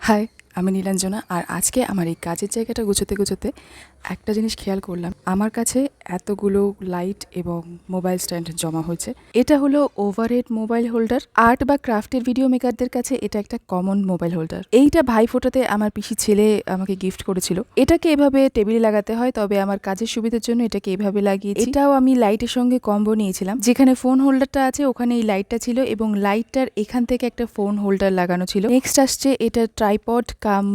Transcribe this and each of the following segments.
High, আমি নীলাঞ্জনা। আর আজকে আমার এই কাজের জায়গাটা গুছোতে একটা জিনিস খেয়াল করলাম। আমার কাছে এতগুলো লাইট এবং মোবাইল স্ট্যান্ড জমা হয়েছে। এটা হলো ওভারহেড মোবাইল হোল্ডার। আর্ট বা ক্রাফটের ভিডিও মেকারদের কাছে এটা একটা কমন মোবাইল হোল্ডার। এইটা ভাইফোঁটাতে আমার পিসি ছেলে আমাকে গিফট করেছিল। এটাকে এভাবে টেবিলে লাগাতে হয়, তবে আমার কাজের সুবিধার জন্য এটাকে এভাবে লাগিয়েছি। এটাও আমি লাইটের সঙ্গে কম্বো নিয়েছিলাম। যেখানে ফোন হোল্ডারটা আছে ওখানে এই লাইটটা ছিল এবং লাইটটার এখান থেকে একটা ফোন হোল্ডার লাগানো ছিল। নেক্সট আসছে এটা ট্রাইপড কাম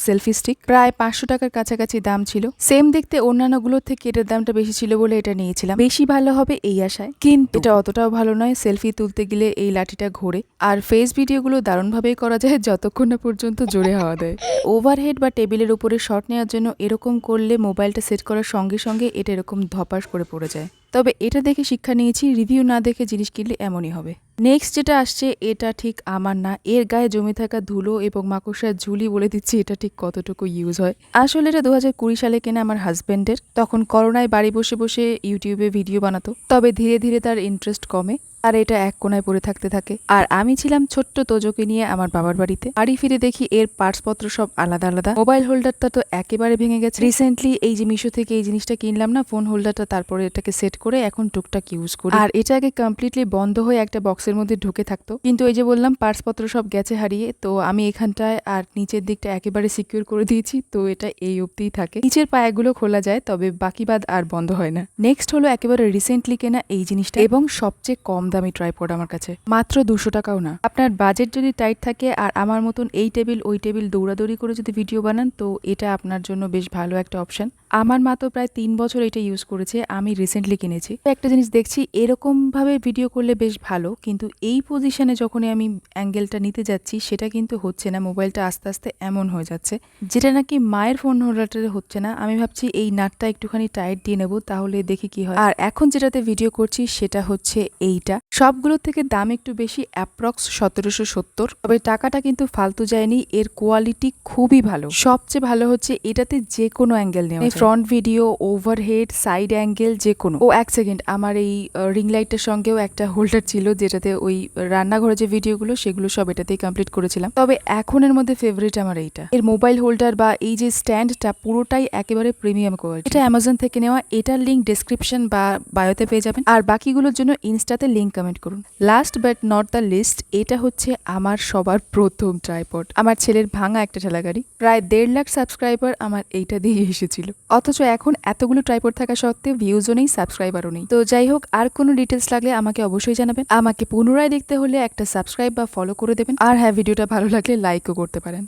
সেলফি স্টিক। প্রায় 500 টাকার কাছাকাছি দাম ছিল। সেম দেখতে অন্যান্যগুলোর থেকে এটার দামটা বেশি ছিল বলে এটা নিয়েছিলাম, বেশি ভালো হবে এই আশায়। কিন্তু এটা অতটাও ভালো নয়। সেলফি তুলতে গেলে এই লাঠিটা ঘোরে। আর ফেস ভিডিওগুলো দারুণভাবেই করা যায় যতক্ষণ না পর্যন্ত জোরে হাওয়া দেয়। ওভারহেড বা টেবিলের উপরে শট নেওয়ার জন্য এরকম করলে মোবাইলটা সেট করার সঙ্গে সঙ্গে এটা এরকম ধপাস করে পড়ে যায়। তবে এটা দেখে শিক্ষা নিয়েছি, রিভিউ না দেখে জিনিস কিনলে এমনই হবে। নেক্সট যেটা আসছে এটা ঠিক আমার না। এর গায়ে জমে থাকা ধুলো এবং মাকড়সার ঝুলি বলে দিচ্ছি এটা ঠিক কতটুকু ইউজ হয়। আসলে এটা 2020 সালে কেনা আমার হাজব্যান্ডের। তখন করোনায় বাড়ি বসে বসে ইউটিউবে ভিডিও বানাতো, তবে ধীরে ধীরে তার ইন্টারেস্ট কমে আর এটা এক কোনায় পড়ে থাকতে থাকে। আর আমি ছিলাম ছোট্ট তোজোকে নিয়ে আমার বাবার বাড়িতে। বাড়ি ফিরে দেখি এর পার্টসপত্র সব আলাদা আলাদা। মোবাইল হোল্ডারটা তো একেবারে ভেঙে গেছে। রিসেন্টলি এই যে মিশো থেকে এই জিনিসটা কিনলাম না, ফোন হোল্ডারটা, তারপরে এটাকে সেট করে এখন টুকটাক ইউজ করি। আর এটা আগে কমপ্লিটলি বন্ধ হয়ে একটা বক্সের মধ্যে ঢুকে থাকতো, কিন্তু এই যে বললাম পার্টসপত্র সব গেছে হারিয়ে, তো আমি এখানটায় আর নিচের দিকটা একেবারে সিকিউর করে দিয়েছি, তো এটা এই অবধিই থাকে। নিচের পায়াগুলো খোলা যায়, তবে বাকি বাদ আর বন্ধ হয় না। নেক্সট হলো একেবারে রিসেন্টলি কেনা এই জিনিসটা এবং সবচেয়ে কম দামি ট্রাইপড আমার কাছে, মাত্র 200 টাকাও না। আপনার বাজেট যদি টাইট থাকে আর আমার মতন এই টেবিল ওই টেবিল দৌড়াদৌড়ি করে যদি ভিডিও বানান, তো এটা আপনার জন্য বেশ ভালো একটা অপশন। আমার মা তো প্রায় 3 বছর এটা ইউজ করেছে, আমি রিসেন্টলি কিনেছি। একটা জিনিস দেখছি, এরকম ভাবে ভিডিও করলে বেশ ভালো, কিন্তু এই পজিশনে যখনই আমি অ্যাঙ্গেলটা নিতে যাচ্ছি সেটা কিন্তু হচ্ছে না। মোবাইলটা আস্তে আস্তে এমন হয়ে যাচ্ছে, যেটা নাকি মায়ের ফোন হোল্ডারটাতে হচ্ছে না। আমি ভাবছি এই নাটটা একটুখানি টাইট দিয়ে নেবো, তাহলে দেখি কি হয়। আর এখন যেটাতে ভিডিও করছি সেটা হচ্ছে এইটা। সবগুলোর থেকে দাম একটু বেশি, অ্যাপ্রক্স 1770। তবে টাকাটা কিন্তু ফালতু যায়নি, এর কোয়ালিটি খুবই ভালো। সবচেয়ে ভালো হচ্ছে এটাতে যে কোনো অ্যাঙ্গেল নেওয়া যায়, front video, overhead, side angle, যে কোনো। ও এক সেকেন্ড, আমার এই রিং লাইটের সঙ্গেও একটা হোল্ডার ছিল, যেটাতে ওই রান্নাঘরে যে ভিডিওগুলো সেগুলো সব এটাতেই কমপ্লিট করেছিলাম। তবে এখন এর মধ্যে ফেভারিট আমার এইটা। এর মোবাইল হোল্ডার বা এই যে স্ট্যান্ডটা পুরোটাই একেবারে প্রিমিয়াম কোয়ালিটি। এটা অ্যামাজন থেকে নেওয়া। এটার লিঙ্ক ডেসক্রিপশন বা বায়োতে পেয়ে যাবেন। আর বাকিগুলোর জন্য ইনস্টাতে লিঙ্ক কমেন্ট করুন। Last but not the least, এটা হচ্ছে আমার সবার প্রথম ট্রাইপড। আমার ছেলের ভাঙা একটা ঠেলাগাড়ি। প্রায় 1.5 লাখ সাবস্ক্রাইবার আমার এইটা দিয়ে এসেছিল, অথচ এখন এতগুলো ট্রাইপড থাকা সত্ত্বেও ভিউজও নেই, সাবস্ক্রাইবারও নেই। তো যাই হোক, আর কোনো ডিটেলস লাগলে আমাকে অবশ্যই জানাবেন। আমাকে পুনরায় দেখতে হলে একটা সাবস্ক্রাইব বা ফলো করে দেবেন। আর হ্যাঁ, ভিডিওটা ভালো লাগলে লাইকও করতে পারেন।